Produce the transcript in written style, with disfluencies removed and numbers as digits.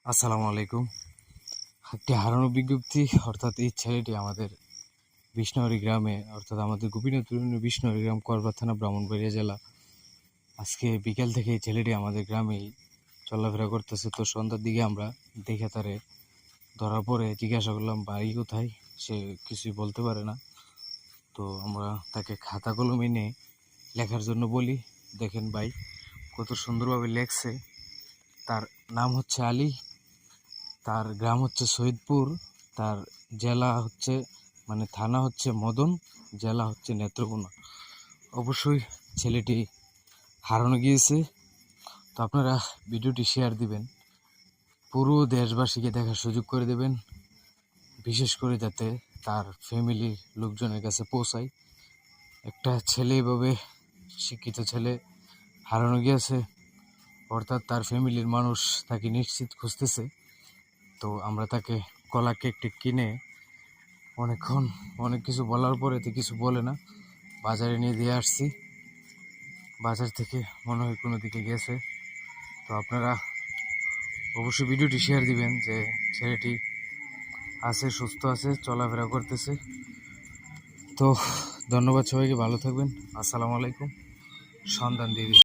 আসসালামু আলাইকুম। একটি হারানো বিজ্ঞপ্তি, অর্থাৎ এই ছেলেটি আমাদের বিষ্ণুহরি গ্রামে, অর্থাৎ আমাদের গোপীনাথপুর ইউনিয়নের বিষ্ণুহরি গ্রাম, করবা থানা, ব্রাহ্মণবাড়িয়া জেলা। আজকে বিকেল থেকে এই ছেলেটি আমাদের গ্রামেই চলাফেরা করতেছে। তো সন্ধ্যার দিকে আমরা দেখে তারে ধরার পরে জিজ্ঞাসা করলাম বাড়ি কোথায়। সে কিছুই বলতে পারে না। তো আমরা তাকে খাতা কলম এনে লেখার জন্য বলি। দেখেন ভাই কত সুন্দরভাবে লেখছে। তার নাম হচ্ছে আলী, তার গ্রাম হচ্ছে সৈয়দপুর, তার জেলা হচ্ছে থানা হচ্ছে মদন, জেলা হচ্ছে নেত্রকোনা। অবশ্যই ছেলেটি হারানো গিয়েছে। তো আপনারা ভিডিওটি শেয়ার দিবেন, পুরো দেশবাসীকে দেখার সুযোগ করে দেবেন, বিশেষ করে যাতে তার ফ্যামিলির লোকজনের কাছে পৌঁছায়। একটা ছেলে এভাবে, শিক্ষিত ছেলে হারানো গিয়েছে, অর্থাৎ তার ফ্যামিলির মানুষ তাকে নিশ্চিত খুঁজতেছে। তো আমরা তাকে কলা কেকটি কিনে অনেকক্ষণ অনেক কিছু বলার পরে তো কিছু বলে না, বাজারে নিয়ে দিয়ে আসছি। বাজার থেকে মনে হয় কোনো দিকে গেছে। তো আপনারা অবশ্যই ভিডিওটি শেয়ার দিবেন যে ছেলেটি আছে, সুস্থ আছে, চলাফেরা করতেছে। তো ধন্যবাদ সবাইকে, ভালো থাকবেন। আসসালামু আলাইকুম। সন্ধান দিয়ে দিচ্ছি।